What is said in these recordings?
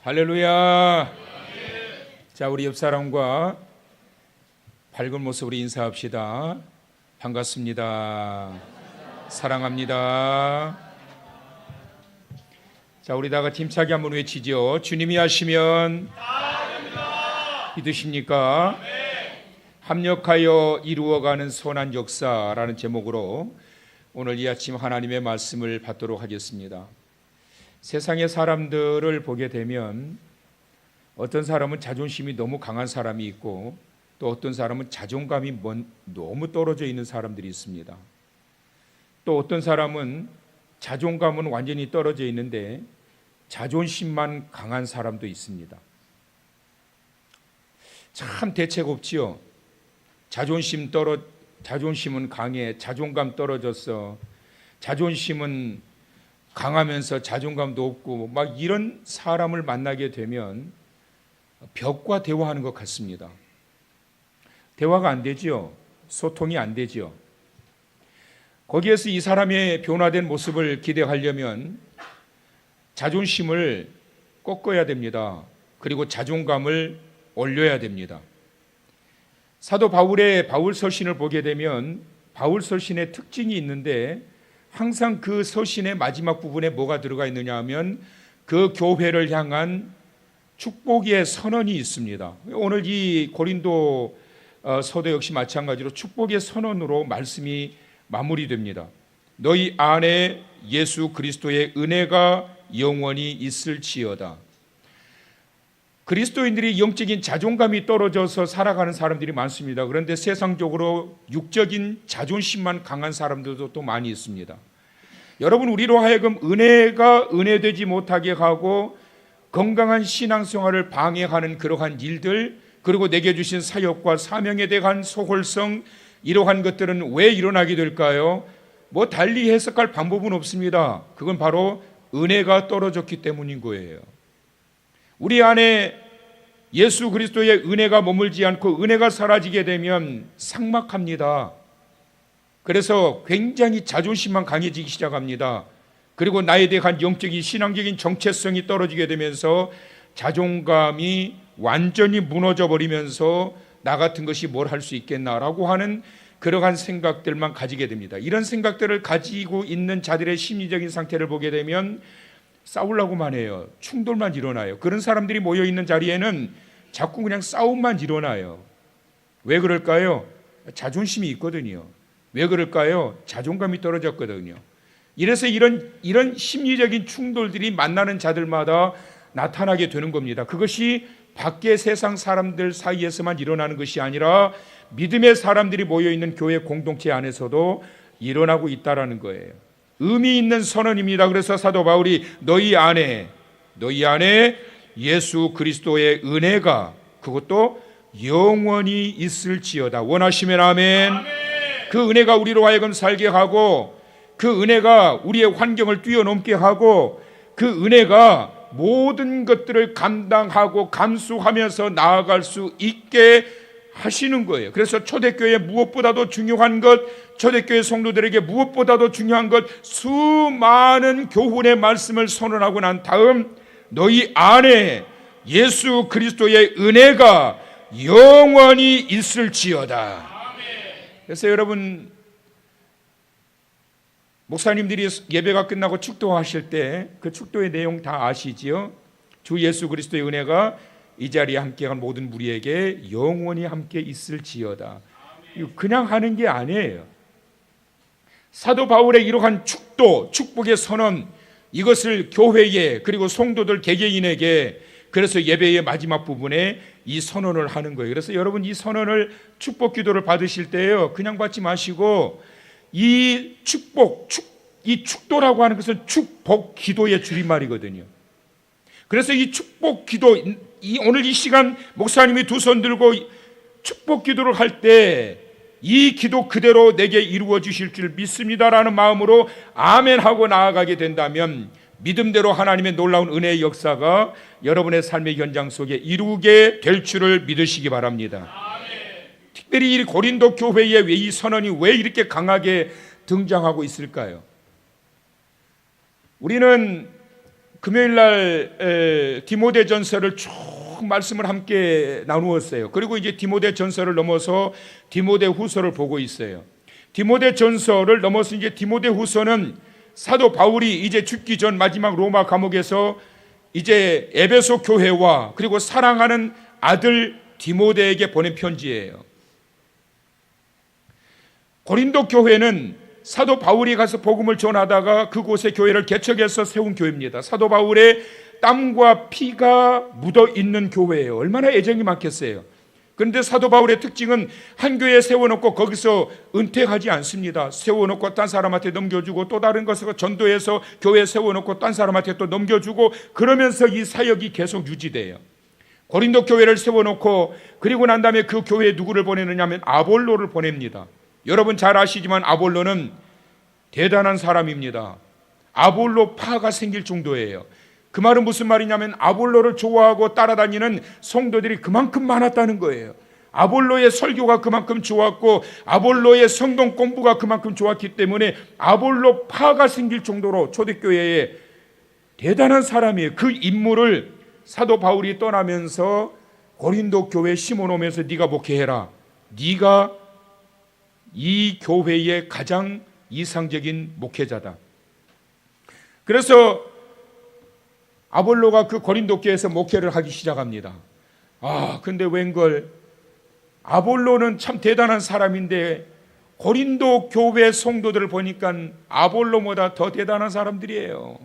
할렐루야. 자, 우리 옆 사람과 밝은 모습으로 인사합시다. 반갑습니다. 사랑합니다. 자, 우리 다 같이 힘차게 한번 외치죠. 주님이 하시면 다 됩니다. 믿으십니까? 네. 합력하여 이루어가는 선한 역사라는 제목으로 오늘 이 아침 하나님의 말씀을 받도록 하겠습니다. 세상의 사람들을 보게 되면 어떤 사람은 자존심이 너무 강한 사람이 있고 또 어떤 사람은 자존감이 너무 떨어져 있는 사람들이 있습니다. 또 어떤 사람은 자존감은 완전히 떨어져 있는데 자존심만 강한 사람도 있습니다. 참 대책 없지요. 자존심은 강해, 자존감 떨어졌어. 자존심은 강하면서 자존감도 없고 막 이런 사람을 만나게 되면 벽과 대화하는 것 같습니다. 대화가 안 되지요. 소통이 안 되지요. 거기에서 이 사람의 변화된 모습을 기대하려면 자존심을 꺾어야 됩니다. 그리고 자존감을 올려야 됩니다. 사도 바울의 바울 서신을 보게 되면 바울 서신의 특징이 있는데 항상 그 서신의 마지막 부분에 뭐가 들어가 있느냐 하면 그 교회를 향한 축복의 선언이 있습니다. 오늘 이 고린도 서도 역시 마찬가지로 축복의 선언으로 말씀이 마무리됩니다. 너희 안에 예수 그리스도의 은혜가 영원히 있을지어다. 그리스도인들이 영적인 자존감이 떨어져서 살아가는 사람들이 많습니다. 그런데 세상적으로 육적인 자존심만 강한 사람들도 또 많이 있습니다. 여러분, 우리로 하여금 은혜가 은혜되지 못하게 하고 건강한 신앙생활을 방해하는 그러한 일들, 그리고 내게 주신 사역과 사명에 대한 소홀성, 이러한 것들은 왜 일어나게 될까요? 뭐 달리 해석할 방법은 없습니다. 그건 바로 은혜가 떨어졌기 때문인 거예요. 우리 안에 예수 그리스도의 은혜가 머물지 않고 은혜가 사라지게 되면 삭막합니다. 그래서 굉장히 자존심만 강해지기 시작합니다. 그리고 나에 대한 영적인 신앙적인 정체성이 떨어지게 되면서 자존감이 완전히 무너져 버리면서 나 같은 것이 뭘 할 수 있겠나라고 하는 그러한 생각들만 가지게 됩니다. 이런 생각들을 가지고 있는 자들의 심리적인 상태를 보게 되면 싸우려고만 해요. 충돌만 일어나요. 그런 사람들이 모여있는 자리에는 자꾸 그냥 싸움만 일어나요. 왜 그럴까요? 자존심이 있거든요. 왜 그럴까요? 자존감이 떨어졌거든요. 이래서 이런 심리적인 충돌들이 만나는 자들마다 나타나게 되는 겁니다. 그것이 밖의 세상 사람들 사이에서만 일어나는 것이 아니라 믿음의 사람들이 모여있는 교회 공동체 안에서도 일어나고 있다라는 거예요. 의미 있는 선언입니다. 그래서 사도 바울이 너희 안에 예수 그리스도의 은혜가 그것도 영원히 있을지어다. 원하시면 아멘. 그 은혜가 우리로 하여금 살게 하고 그 은혜가 우리의 환경을 뛰어넘게 하고 그 은혜가 모든 것들을 감당하고 감수하면서 나아갈 수 있게 하시는 거예요. 그래서 초대교회 무엇보다도 중요한 것, 초대교회 성도들에게 무엇보다도 중요한 것, 수많은 교훈의 말씀을 선언하고 난 다음 너희 안에 예수 그리스도의 은혜가 영원히 있을지어다. 그래서 여러분, 목사님들이 예배가 끝나고 축도하실 때 그 축도의 내용 다 아시지요? 주 예수 그리스도의 은혜가 이 자리에 함께한 모든 무리에게 영원히 함께 있을지어다. 이거 그냥 하는 게 아니에요. 사도 바울의 이러한 축복의 선언, 이것을 교회에 그리고 성도들 개개인에게 그래서 예배의 마지막 부분에 이 선언을 하는 거예요. 그래서 여러분, 이 선언을 축복 기도를 받으실 때요, 그냥 받지 마시고 이 축도라고 하는 것은 축복 기도의 줄임말이거든요. 그래서 이 축복 기도, 오늘 이 시간 목사님이 두 손 들고 축복 기도를 할 때 이 기도 그대로 내게 이루어 주실 줄 믿습니다라는 마음으로 아멘 하고 나아가게 된다면 믿음대로 하나님의 놀라운 은혜의 역사가 여러분의 삶의 현장 속에 이루게 될 줄을 믿으시기 바랍니다. 특별히 이 고린도 교회에 이 선언이 왜 이렇게 강하게 등장하고 있을까요? 우리는 금요일 날 디모데전서를 쭉 말씀을 함께 나누었어요. 그리고 이제 디모데전서를 넘어서 디모데후서를 보고 있어요. 디모데전서를 넘어서 이제 디모데후서는 사도 바울이 이제 죽기 전 마지막 로마 감옥에서 이제 에베소 교회와 그리고 사랑하는 아들 디모데에게 보낸 편지예요. 고린도 교회는 사도 바울이 가서 복음을 전하다가 그곳에 교회를 개척해서 세운 교회입니다. 사도 바울의 땀과 피가 묻어 있는 교회예요. 얼마나 애정이 많겠어요. 그런데 사도 바울의 특징은 한 교회에 세워놓고 거기서 은퇴하지 않습니다. 세워놓고 딴 사람한테 넘겨주고 또 다른 것을 전도해서 교회에 세워놓고 딴 사람한테 또 넘겨주고 그러면서 이 사역이 계속 유지돼요. 고린도 교회를 세워놓고 그리고 난 다음에 그 교회에 누구를 보내느냐 하면 아볼로를 보냅니다. 여러분 잘 아시지만 아볼로는 대단한 사람입니다. 아볼로파가 생길 정도예요. 그 말은 무슨 말이냐면 아볼로를 좋아하고 따라다니는 성도들이 그만큼 많았다는 거예요. 아볼로의 설교가 그만큼 좋았고 아볼로의 성경 공부가 그만큼 좋았기 때문에 아볼로파가 생길 정도로 초대교회에 대단한 사람이에요. 그 인물을 사도 바울이 떠나면서 고린도 교회에 심어놓으면서 네가 목회해라. 네가 이 교회의 가장 이상적인 목회자다. 그래서 아볼로가 그 고린도 교회에서 목회를 하기 시작합니다. 근데 웬걸 아볼로는 참 대단한 사람인데 고린도 교회 성도들을 보니까 아볼로보다 더 대단한 사람들이에요.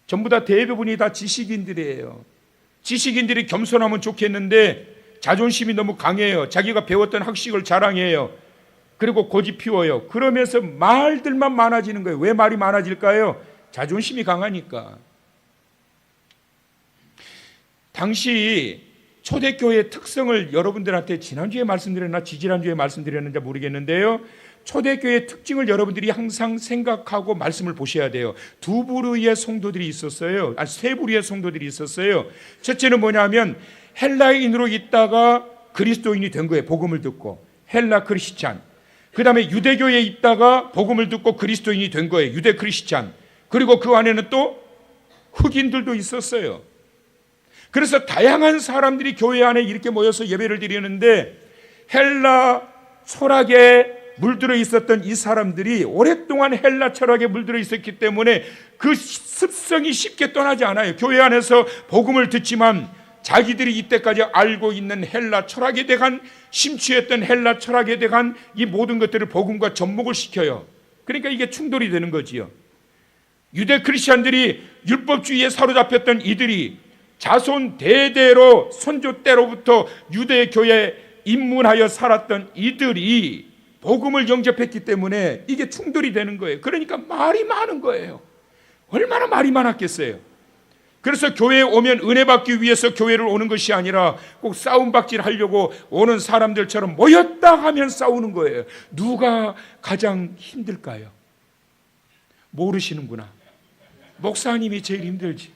전부 다 대부분이 다 지식인들이에요. 지식인들이 겸손하면 좋겠는데 자존심이 너무 강해요. 자기가 배웠던 학식을 자랑해요. 그리고 고집 피워요. 그러면서 말들만 많아지는 거예요. 왜 말이 많아질까요? 자존심이 강하니까. 당시 초대교회의 특성을 여러분들한테 지난주에 말씀드렸나 지지난주에 말씀드렸는지 모르겠는데요. 초대교회의 특징을 여러분들이 항상 생각하고 말씀을 보셔야 돼요. 두 부류의 성도들이 있었어요. 세 부류의 성도들이 있었어요. 첫째는 뭐냐면 헬라인으로 있다가 그리스도인이 된 거예요. 복음을 듣고 헬라 크리스찬. 그 다음에 유대교에 있다가 복음을 듣고 그리스도인이 된 거예요. 유대 크리스찬. 그리고 그 안에는 또 흑인들도 있었어요. 그래서 다양한 사람들이 교회 안에 이렇게 모여서 예배를 드리는데 헬라 철학에 물들어 있었던 이 사람들이 오랫동안 헬라 철학에 물들어 있었기 때문에 그 습성이 쉽게 떠나지 않아요. 교회 안에서 복음을 듣지만 자기들이 이때까지 알고 있는 헬라 철학에 대한 심취했던 헬라 철학에 대한 이 모든 것들을 복음과 접목을 시켜요. 그러니까 이게 충돌이 되는 거지요. 유대 크리스천들이 율법주의에 사로잡혔던 이들이 자손 대대로 선조 때로부터 유대 교회에 입문하여 살았던 이들이 복음을 영접했기 때문에 이게 충돌이 되는 거예요. 그러니까 말이 많은 거예요. 얼마나 말이 많았겠어요. 그래서 교회에 오면 은혜 받기 위해서 교회를 오는 것이 아니라 꼭 싸움박질 하려고 오는 사람들처럼 모였다 하면 싸우는 거예요. 누가 가장 힘들까요? 모르시는구나. 목사님이 제일 힘들지.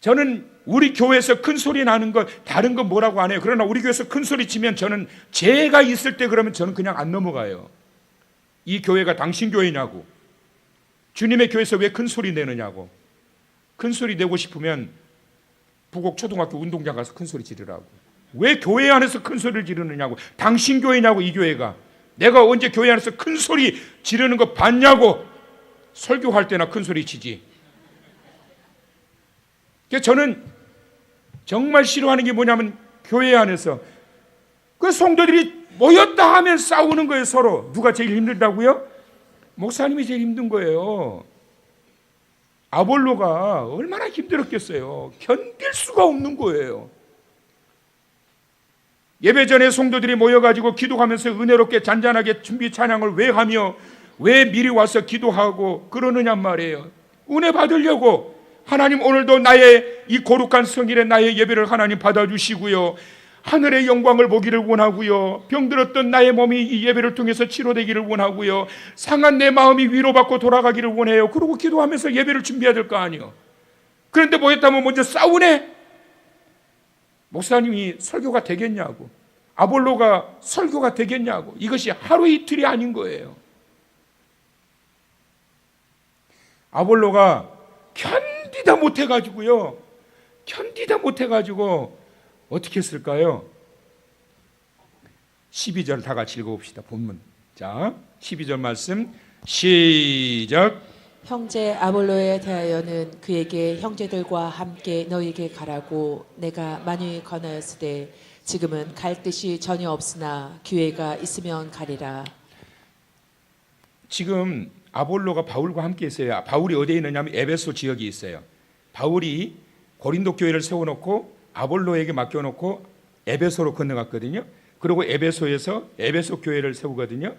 저는 우리 교회에서 큰 소리 나는 거 다른 건 뭐라고 안 해요. 그러나 우리 교회에서 큰 소리 치면 저는 제가 있을 때 그러면 저는 그냥 안 넘어가요. 이 교회가 당신 교회냐고. 주님의 교회에서 왜 큰 소리 내느냐고. 큰 소리 내고 싶으면 부곡 초등학교 운동장 가서 큰 소리 지르라고. 왜 교회 안에서 큰 소리를 지르느냐고. 당신 교회냐고. 이 교회가. 내가 언제 교회 안에서 큰 소리 지르는 거 봤냐고. 설교할 때나 큰 소리 치지. 저는 정말 싫어하는 게 뭐냐면 교회 안에서 그 성도들이 모였다 하면 싸우는 거예요. 서로. 누가 제일 힘들다고요? 목사님이 제일 힘든 거예요. 아볼로가 얼마나 힘들었겠어요. 견딜 수가 없는 거예요. 예배 전에 성도들이 모여가지고 기도하면서 은혜롭게 잔잔하게 준비 찬양을 왜 하며 왜 미리 와서 기도하고 그러느냐 말이에요. 은혜 받으려고. 하나님 오늘도 나의 이 거룩한 성일에 나의 예배를 하나님 받아주시고요. 하늘의 영광을 보기를 원하고요. 병들었던 나의 몸이 이 예배를 통해서 치료되기를 원하고요. 상한 내 마음이 위로받고 돌아가기를 원해요. 그러고 기도하면서 예배를 준비해야 될 거 아니에요. 그런데 뭐였다면 먼저 싸우네. 목사님이 설교가 되겠냐고. 아볼로가 설교가 되겠냐고. 이것이 하루 이틀이 아닌 거예요. 아볼로가 견디다 못해가지고요. 견디다 못해가지고 어떻게 했을까요? 12절 다 같이 읽어봅시다. 본문. 자, 12절 말씀 시작. 형제 아볼로에 대하여는 그에게 형제들과 함께 너희에게 가라고 내가 많이 권하였으되 지금은 갈 뜻이 전혀 없으나 기회가 있으면 가리라. 지금 아볼로가 바울과 함께 있어요. 바울이 어디에 있느냐면 에베소 지역에 있어요. 바울이 고린도 교회를 세워놓고 아볼로에게 맡겨놓고 에베소로 건너갔거든요. 그리고 에베소에서 에베소 교회를 세우거든요.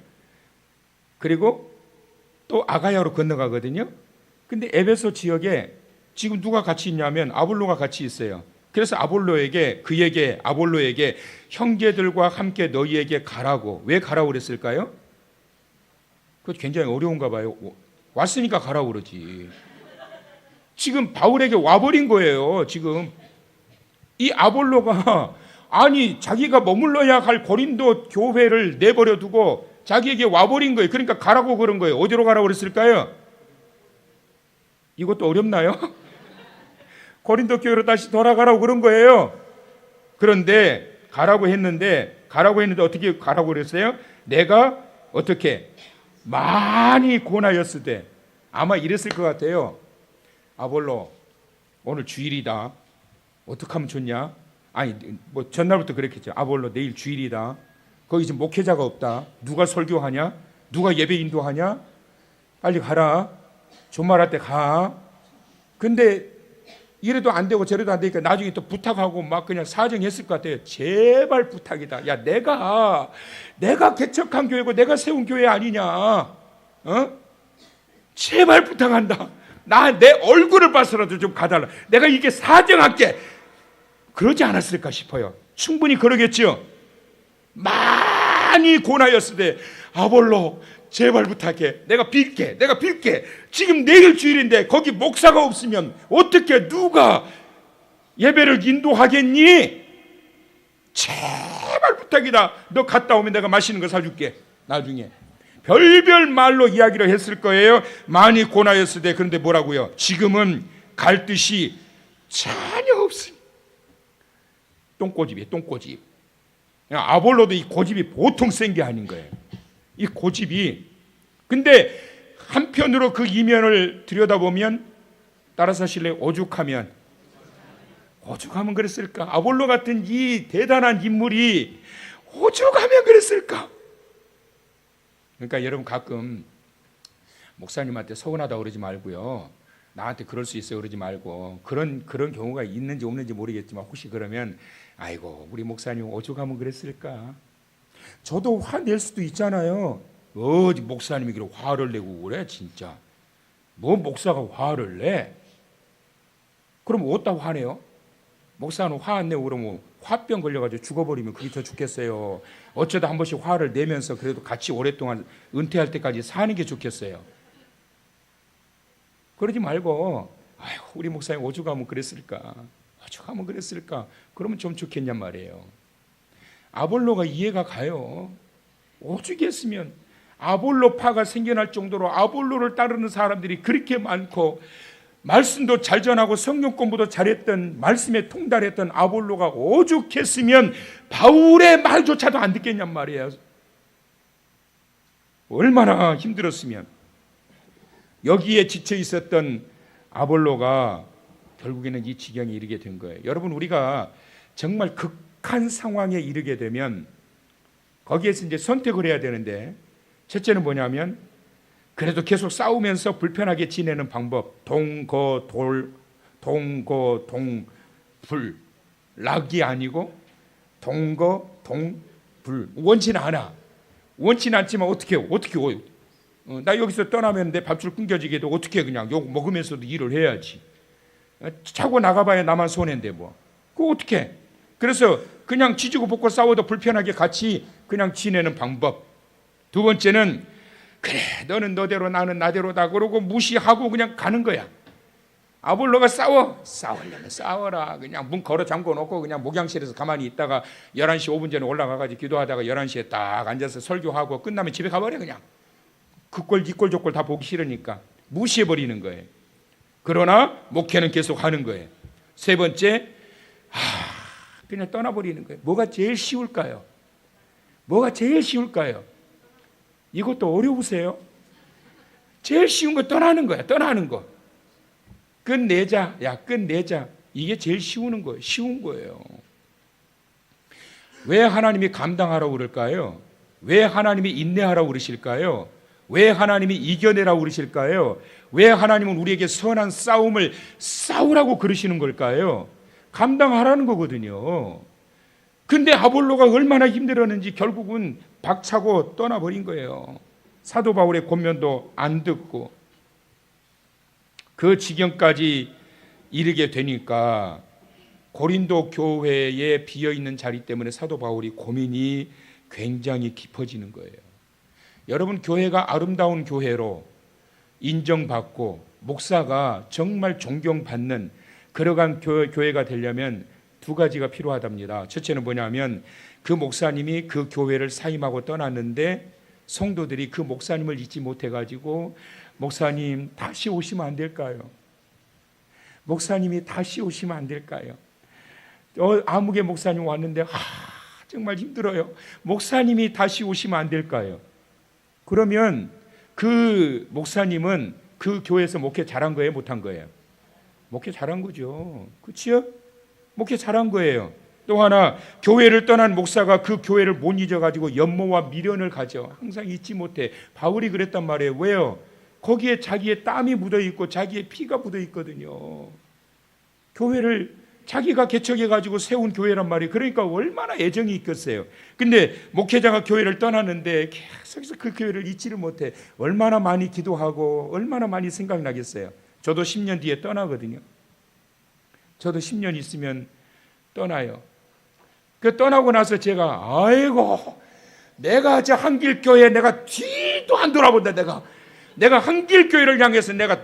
그리고 또 아가야로 건너가거든요. 근데 에베소 지역에 지금 누가 같이 있냐면 아볼로가 같이 있어요. 그래서 아볼로에게 형제들과 함께 너희에게 가라고. 왜 가라고 그랬을까요? 그거 굉장히 어려운가 봐요. 왔으니까 가라고 그러지. 지금 바울에게 와버린 거예요. 지금 이 아볼로가 아니 자기가 머물러야 할 고린도 교회를 내버려 두고 자기에게 와버린 거예요. 그러니까 가라고 그런 거예요. 어디로 가라고 그랬을까요? 이것도 어렵나요? 고린도 교회로 다시 돌아가라고 그런 거예요. 그런데 가라고 했는데 어떻게 가라고 그랬어요? 내가 어떻게 많이 고나였으되 아마 이랬을 것 같아요. 아볼로 오늘 주일이다. 어떻게 하면 좋냐? 아니 뭐 전날부터 그랬겠죠. 아볼로 내일 주일이다. 거기 지금 목회자가 없다. 누가 설교하냐? 누가 예배 인도하냐? 빨리 가라. 존말할 때 가. 근데 이래도 안 되고 저래도 안 되니까 나중에 또 부탁하고 막 그냥 사정했을 것 같아요. 제발 부탁이다. 야 내가 개척한 교회고 내가 세운 교회 아니냐? 어? 제발 부탁한다. 나 내 얼굴을 봐서라도 좀 가달라. 내가 이게 사정할게. 그러지 않았을까 싶어요. 충분히 그러겠죠. 많이 고나였으되 아볼로 제발 부탁해. 내가 빌게. 지금 내일 주일인데 거기 목사가 없으면 어떻게 누가 예배를 인도하겠니? 제발 부탁이다. 너 갔다 오면 내가 맛있는 거 사줄게. 나중에. 별별 말로 이야기를 했을 거예요. 많이 고나였으되. 그런데 뭐라고요? 지금은 갈 뜻이 전혀 없으니. 똥꼬집이에요. 똥꼬집. 아볼로도 이 고집이 보통 센 게 아닌 거예요. 이 고집이. 근데 한편으로 그 이면을 들여다보면 따라서 하실래요? 오죽하면 그랬을까? 아볼로 같은 이 대단한 인물이 오죽하면 그랬을까? 그러니까 여러분 가끔 목사님한테 서운하다고 그러지 말고요. 나한테 그럴 수 있어요 그러지 말고 그런 경우가 있는지 없는지 모르겠지만 혹시 그러면 아이고 우리 목사님 오죽하면 그랬을까? 저도 화낼 수도 있잖아요. 어디 목사님이 그렇게 화를 내고 그래 진짜. 뭐 목사가 화를 내? 그럼 어디다 화내요? 목사는 화 안 내고 그러면 화병 걸려가지고 죽어버리면 그게 더 좋겠어요. 어쩌다 한 번씩 화를 내면서 그래도 같이 오랫동안 은퇴할 때까지 사는 게 좋겠어요. 그러지 말고 아이고 우리 목사님 오죽하면 그랬을까? 그러면 좀 좋겠냔 말이에요. 아볼로가 이해가 가요. 오죽했으면 아볼로파가 생겨날 정도로 아볼로를 따르는 사람들이 그렇게 많고 말씀도 잘 전하고 성경 공부도 잘했던 말씀에 통달했던 아볼로가 오죽했으면 바울의 말조차도 안 듣겠냔 말이에요. 얼마나 힘들었으면. 여기에 지쳐 있었던 아볼로가 결국에는 이 지경에 이르게 된 거예요. 여러분 우리가 정말 극한 상황에 이르게 되면 거기에서 이제 선택을 해야 되는데 첫째는 뭐냐면 그래도 계속 싸우면서 불편하게 지내는 방법. 동거동불 락이 아니고 동거동불. 원치는 않아. 원치는 않지만 어떻게 나 여기서 떠나면 내 밥줄 끊겨지게도 어떻게 그냥 욕 먹으면서도 일을 해야지. 차고 나가봐야 나만 손해인데 뭐. 그거 어떻게? 그래서 그냥 지지고 볶고 싸워도 불편하게 같이 그냥 지내는 방법. 두 번째는 그래 너는 너대로 나는 나대로다 그러고 무시하고 그냥 가는 거야. 아볼로가 싸우려면 싸워라. 그냥 문 걸어 잠궈 놓고 그냥 목양실에서 가만히 있다가 11시 5분 전에 올라가가지고 기도하다가 11시에 딱 앉아서 설교하고 끝나면 집에 가버려 그냥. 그 꼴 이 꼴 저 꼴 다 보기 싫으니까. 무시해버리는 거예요. 그러나 목회는 계속 하는 거예요. 세 번째, 그냥 떠나버리는 거예요. 뭐가 제일 쉬울까요? 뭐가 제일 쉬울까요? 이것도 어려우세요? 제일 쉬운 거 떠나는 거야. 떠나는 거. 끝내자. 야, 끝내자. 이게 제일 쉬운 거예요. 왜 하나님이 감당하라고 그럴까요? 왜 하나님이 인내하라고 그러실까요? 왜 하나님이 이겨내라고 그러실까요? 왜 하나님은 우리에게 선한 싸움을 싸우라고 그러시는 걸까요? 감당하라는 거거든요. 근데 아볼로가 얼마나 힘들었는지 결국은 박차고 떠나버린 거예요. 사도 바울의 권면도 안 듣고 그 지경까지 이르게 되니까 고린도 교회에 비어있는 자리 때문에 사도 바울이 고민이 굉장히 깊어지는 거예요. 여러분, 교회가 아름다운 교회로 인정받고 목사가 정말 존경받는 그러한 교회가 되려면 두 가지가 필요하답니다. 첫째는 뭐냐면 그 목사님이 그 교회를 사임하고 떠났는데 성도들이 그 목사님을 잊지 못해가지고 목사님 다시 오시면 안 될까요? 목사님이 다시 오시면 안 될까요? 아무개 목사님 왔는데 정말 힘들어요. 목사님이 다시 오시면 안 될까요? 그러면 그 목사님은 그 교회에서 목회 잘한 거예요? 못한 거예요? 목회 잘한 거죠. 그렇지요? 목회 잘한 거예요. 또 하나, 교회를 떠난 목사가 그 교회를 못 잊어가지고 연모와 미련을 가져 항상 잊지 못해. 바울이 그랬단 말이에요. 왜요? 거기에 자기의 땀이 묻어있고 자기의 피가 묻어있거든요. 교회를 자기가 개척해가지고 세운 교회란 말이에요. 그러니까 얼마나 애정이 있겠어요. 근데 목회자가 교회를 떠났는데 계속해서 그 교회를 잊지를 못해. 얼마나 많이 기도하고 얼마나 많이 생각나겠어요. 저도 10년 뒤에 떠나거든요. 저도 10년 있으면 떠나요. 그 떠나고 나서 제가 아이고 내가 저 한길교회 내가 뒤도 안 돌아본다. 내가 한길교회를 향해서 내가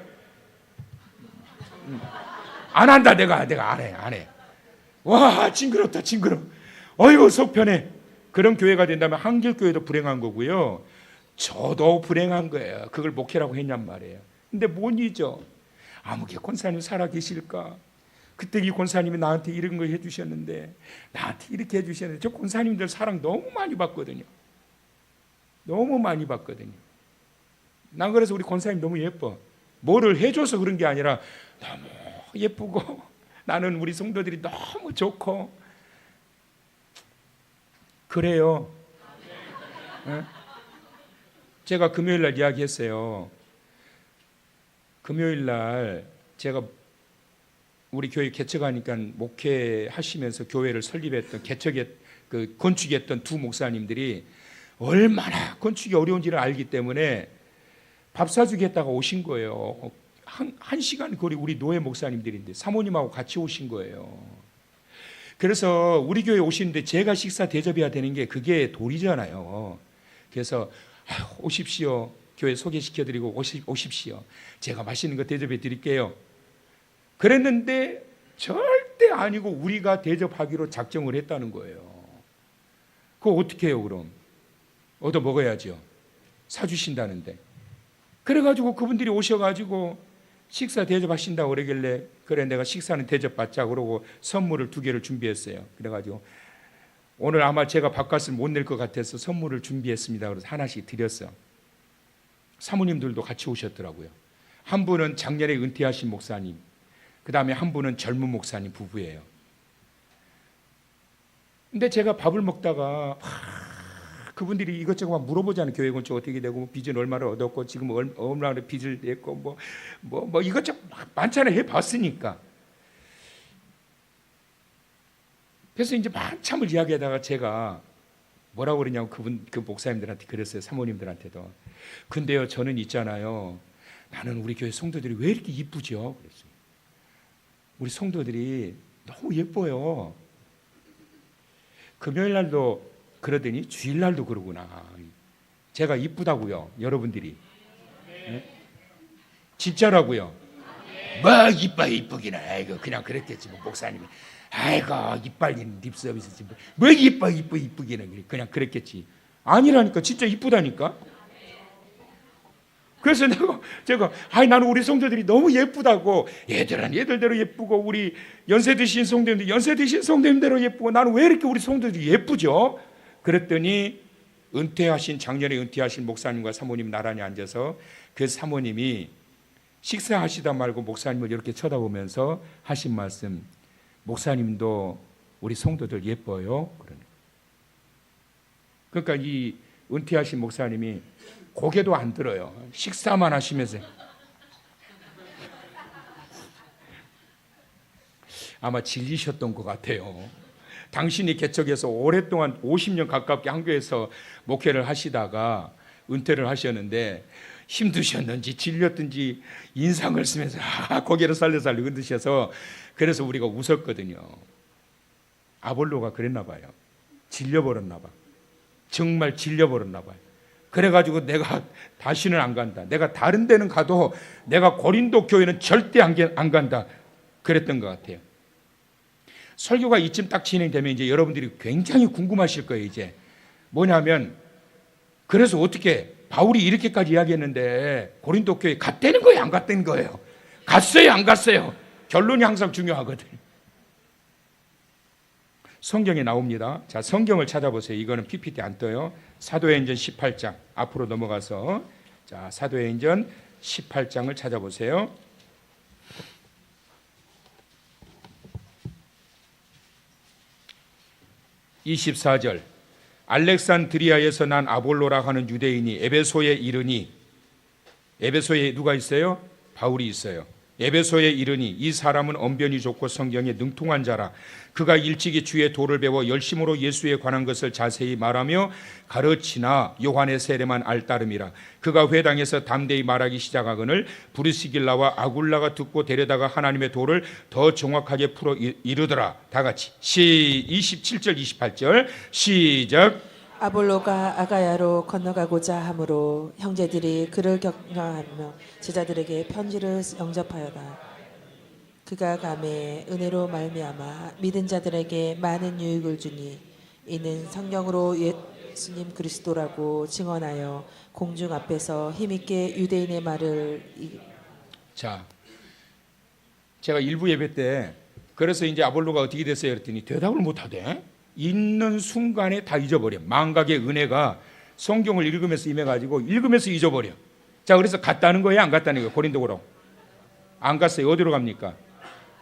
안 한다. 내가 안 해. 와, 징그럽다. 어이구 속편해. 그런 교회가 된다면 한길교회도 불행한 거고요. 저도 불행한 거예요. 그걸 목회라고 했냔 말이에요. 근데 못 잊어. 아무개 권사님 살아 계실까? 그때 이 권사님이 나한테 이런 거 해주셨는데, 나한테 이렇게 해주셨는데, 저 권사님들 사랑 너무 많이 받거든요. 너무 많이 받거든요. 난 그래서 우리 권사님 너무 예뻐. 뭐를 해줘서 그런 게 아니라 너무 예쁘고 나는 우리 성도들이 너무 좋고 그래요. 네? 제가 금요일 날 이야기했어요. 금요일 날 제가 우리 교회 개척하니까 목회하시면서 교회를 설립했던 그 건축했던 두 목사님들이 얼마나 건축이 어려운지를 알기 때문에 밥 사주겠다가 오신 거예요. 한 시간 거리 우리 노예 목사님들인데 사모님하고 같이 오신 거예요. 그래서 우리 교회 오시는데 제가 식사 대접해야 되는 게 그게 도리잖아요. 그래서 오십시오. 교회 소개시켜드리고 오십시오. 제가 맛있는 거 대접해 드릴게요. 그랬는데 절대 아니고 우리가 대접하기로 작정을 했다는 거예요. 그거 어떻게 해요 그럼? 얻어 먹어야죠. 사주신다는데. 그래가지고 그분들이 오셔가지고 식사 대접하신다고 그러길래 그래 내가 식사는 대접받자 그러고 선물을 2개를 준비했어요. 그래가지고 오늘 아마 제가 밥값을 못 낼 것 같아서 선물을 준비했습니다. 그래서 하나씩 드렸어. 사모님들도 같이 오셨더라고요. 한 분은 작년에 은퇴하신 목사님, 그 다음에 한 분은 젊은 목사님 부부예요. 근데 제가 밥을 먹다가 그분들이 이것저것 막 물어보잖아요. 교회 건축 어떻게 되고 빚은 얼마를 얻었고 지금 얼마나 빚을 냈고 뭐 이것저것 많잖아요. 해봤으니까. 그래서 이제 한참을 이야기하다가 제가 뭐라고 그러냐고 그 목사님들한테 그랬어요. 사모님들한테도. 근데요 저는 있잖아요. 나는 우리 교회 성도들이 왜 이렇게 이쁘죠? 그랬어요. 우리 성도들이 너무 예뻐요. 금요일 날도 그러더니 주일날도 그러구나. 제가 이쁘다고요. 여러분들이. 네? 진짜라고요. 뭐 이쁘긴 아이고 그냥 그랬겠지 뭐 목사님이. 아이고 이빨린 립 서비스지 뭐 이쁘기는 그냥 그랬겠지. 아니라니까 진짜 이쁘다니까. 그래서 제가 나는 우리 성도들이 너무 예쁘다고, 얘들은 얘들대로 예쁘고 우리 연세 드신 성도님들 연세 드신 성도님대로 예쁘고 나는 왜 이렇게 우리 성도들이 예쁘죠? 그랬더니 작년에 은퇴하신 목사님과 사모님 나란히 앉아서 그 사모님이 식사하시다 말고 목사님을 이렇게 쳐다보면서 하신 말씀, 목사님도 우리 성도들 예뻐요. 그러니까 이 은퇴하신 목사님이 고개도 안 들어요. 식사만 하시면서. 아마 질리셨던 것 같아요. 당신이 개척해서 오랫동안 50년 가깝게 한교에서 목회를 하시다가 은퇴를 하셨는데 힘드셨는지 질렸든지 인상을 쓰면서 고개를 살려살려 흔드셔서 그래서 우리가 웃었거든요. 아볼로가 그랬나 봐요. 질려버렸나 봐. 정말 질려버렸나 봐요. 그래가지고 내가 다시는 안 간다. 내가 다른 데는 가도 내가 고린도 교회는 절대 안 간다. 그랬던 것 같아요. 설교가 이쯤 딱 진행되면 이제 여러분들이 굉장히 궁금하실 거예요. 이제 뭐냐면 그래서 어떻게 바울이 이렇게까지 이야기했는데 고린도 교회 갔다는 거예요? 안 갔다는 거예요? 갔어요? 안 갔어요? 결론이 항상 중요하거든요. 성경에 나옵니다. 자, 성경을 찾아보세요. 이거는 PPT 안 떠요. 사도행전 18장 앞으로 넘어가서 자, 사도행전 18장을 찾아보세요. 24절 알렉산드리아에서 난 아볼로라 하는 유대인이 에베소에 이르니, 에베소에 누가 있어요? 바울이 있어요. 에베소에 이르니 이 사람은 언변이 좋고 성경에 능통한 자라. 그가 일찍이 주의 도를 배워 열심으로 예수에 관한 것을 자세히 말하며 가르치나 요한의 세례만 알따름이라. 그가 회당에서 담대히 말하기 시작하거늘 브리스길라와 아굴라가 듣고 데려다가 하나님의 도를 더 정확하게 풀어 이르더라. 다 같이 27절 28절 시작. 아볼로가 아가야로 건너가고자 하므로 형제들이 그를 격려하며 제자들에게 편지를 영접하여라. 그가 감에 은혜로 말미암아 믿은 자들에게 많은 유익을 주니 이는 성령으로 예수님 그리스도라고 증언하여 공중 앞에서 힘있게 유대인의 말을 자, 제가 일부 예배 때 그래서 이제 아볼로가 어떻게 됐어요? 그랬더니 대답을 못하대. 있는 순간에 다 잊어버려. 망각의 은혜가 성경을 읽으면서 임해가지고 읽으면서 잊어버려. 자, 그래서 갔다는 거예요? 안 갔다는 거예요? 고린도로 안 갔어요. 어디로 갑니까?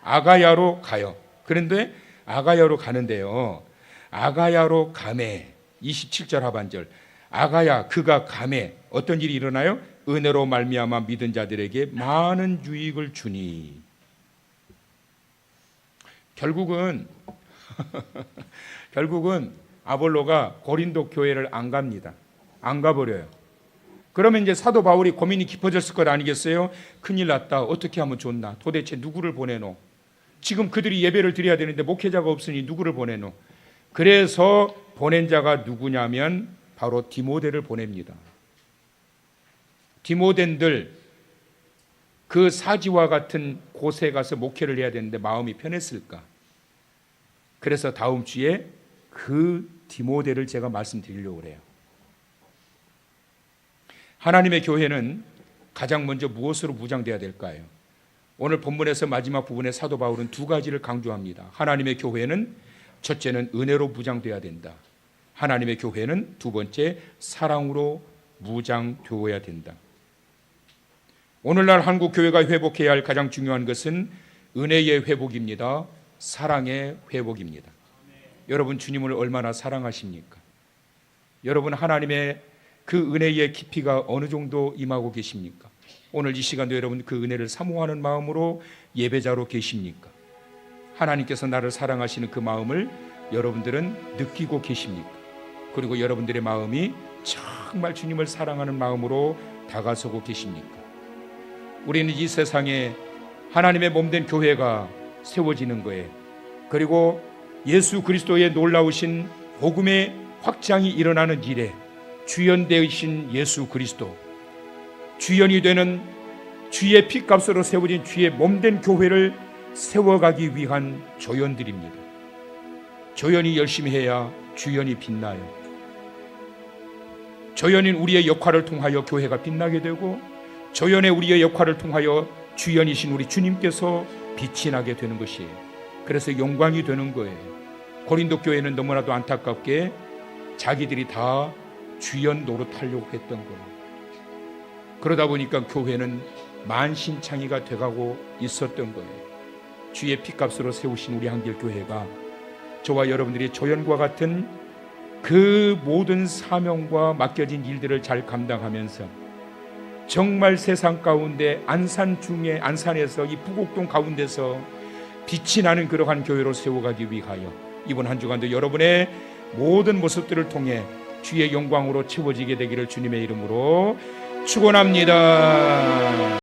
아가야로 가요. 그런데 아가야로 가는데요, 아가야로 가매 27절 하반절, 아가야 그가 가매 어떤 일이 일어나요? 은혜로 말미암아 믿은 자들에게 많은 유익을 주니. 결국은 아볼로가 고린도 교회를 안 갑니다. 안 가버려요. 그러면 이제 사도 바울이 고민이 깊어졌을 것 아니겠어요? 큰일 났다. 어떻게 하면 좋나? 도대체 누구를 보내노? 지금 그들이 예배를 드려야 되는데 목회자가 없으니 누구를 보내노? 그래서 보낸 자가 누구냐면 바로 디모데를 보냅니다. 디모데들 그 사지와 같은 곳에 가서 목회를 해야 되는데 마음이 편했을까? 그래서 다음 주에 그 디모데를 제가 말씀드리려고 그래요. 하나님의 교회는 가장 먼저 무엇으로 무장돼야 될까요? 오늘 본문에서 마지막 부분에 사도 바울은 두 가지를 강조합니다. 하나님의 교회는 첫째는 은혜로 무장돼야 된다. 하나님의 교회는 두 번째 사랑으로 무장되어야 된다. 오늘날 한국 교회가 회복해야 할 가장 중요한 것은 은혜의 회복입니다. 사랑의 회복입니다. 여러분 주님을 얼마나 사랑하십니까? 여러분 하나님의 그 은혜의 깊이가 어느 정도 임하고 계십니까? 오늘 이 시간도 여러분 그 은혜를 사모하는 마음으로 예배자로 계십니까? 하나님께서 나를 사랑하시는 그 마음을 여러분들은 느끼고 계십니까? 그리고 여러분들의 마음이 정말 주님을 사랑하는 마음으로 다가서고 계십니까? 우리는 이 세상에 하나님의 몸된 교회가 세워지는 거예요. 그리고 예수 그리스도의 놀라우신 복음의 확장이 일어나는 일에 주연되신 예수 그리스도, 주연이 되는 주의 피값으로 세워진 주의 몸된 교회를 세워가기 위한 조연들입니다. 조연이 열심히 해야 주연이 빛나요. 조연인 우리의 역할을 통하여 교회가 빛나게 되고 조연의 우리의 역할을 통하여 주연이신 우리 주님께서 빛이 나게 되는 것이에요. 그래서 영광이 되는 거예요. 고린도 교회는 너무나도 안타깝게 자기들이 다 주연 노릇하려고 했던 거예요. 그러다 보니까 교회는 만신창이가 돼가고 있었던 거예요. 주의 피값으로 세우신 우리 한길교회가 저와 여러분들이 조연과 같은 그 모든 사명과 맡겨진 일들을 잘 감당하면서 정말 세상 가운데 안산에서 이 부곡동 가운데서 빛이 나는 그러한 교회로 세워가기 위하여 이번 한 주간도 여러분의 모든 모습들을 통해 주의 영광으로 채워지게 되기를 주님의 이름으로 축원합니다.